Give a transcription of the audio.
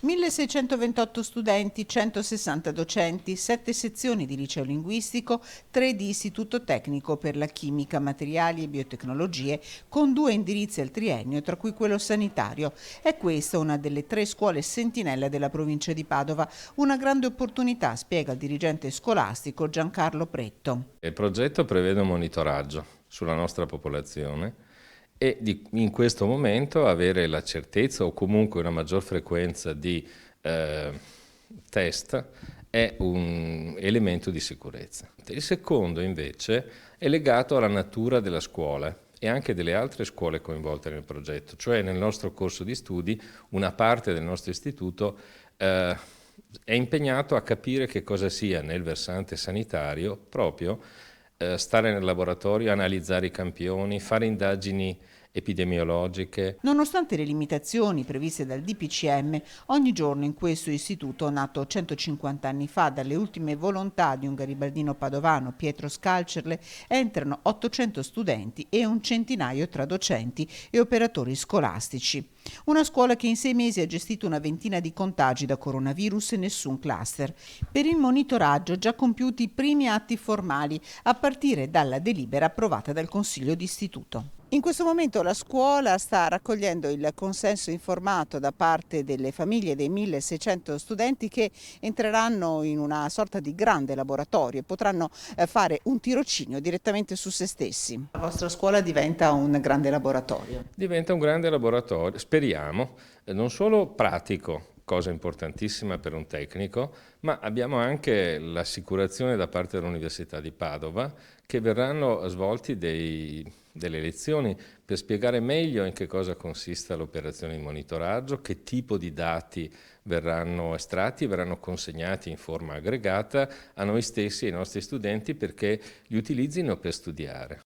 1628 studenti, 160 docenti, 7 sezioni di liceo linguistico, 3 di istituto tecnico per la chimica, materiali e biotecnologie, con 2 indirizzi al triennio, tra cui quello sanitario. È questa una delle 3 scuole sentinella della provincia di Padova. Una grande opportunità, spiega il dirigente scolastico Giancarlo Pretto. Il progetto prevede un monitoraggio sulla nostra popolazione e in questo momento avere la certezza o comunque una maggior frequenza di test è un elemento di sicurezza. Il secondo invece è legato alla natura della scuola e anche delle altre scuole coinvolte nel progetto, cioè nel nostro corso di studi una parte del nostro istituto è impegnato a capire che cosa sia nel versante sanitario proprio stare nel laboratorio, analizzare i campioni, fare indagini epidemiologiche. Nonostante le limitazioni previste dal DPCM, ogni giorno in questo istituto, nato 150 anni fa dalle ultime volontà di un garibaldino padovano, Pietro Scalcerle, entrano 800 studenti e un centinaio tra docenti e operatori scolastici. Una scuola che in 6 mesi ha gestito una ventina di contagi da coronavirus e nessun cluster. Per il monitoraggio già compiuti i primi atti formali, a partire dalla delibera approvata dal Consiglio d'Istituto. In questo momento la scuola sta raccogliendo il consenso informato da parte delle famiglie dei 1600 studenti che entreranno in una sorta di grande laboratorio e potranno fare un tirocinio direttamente su se stessi. La vostra scuola diventa un grande laboratorio. Diventa un grande laboratorio, speriamo, non solo pratico, cosa importantissima per un tecnico, ma abbiamo anche l'assicurazione da parte dell'Università di Padova che verranno svolti delle lezioni per spiegare meglio in che cosa consista l'operazione di monitoraggio, che tipo di dati verranno estratti e verranno consegnati in forma aggregata a noi stessi e ai nostri studenti perché li utilizzino per studiare.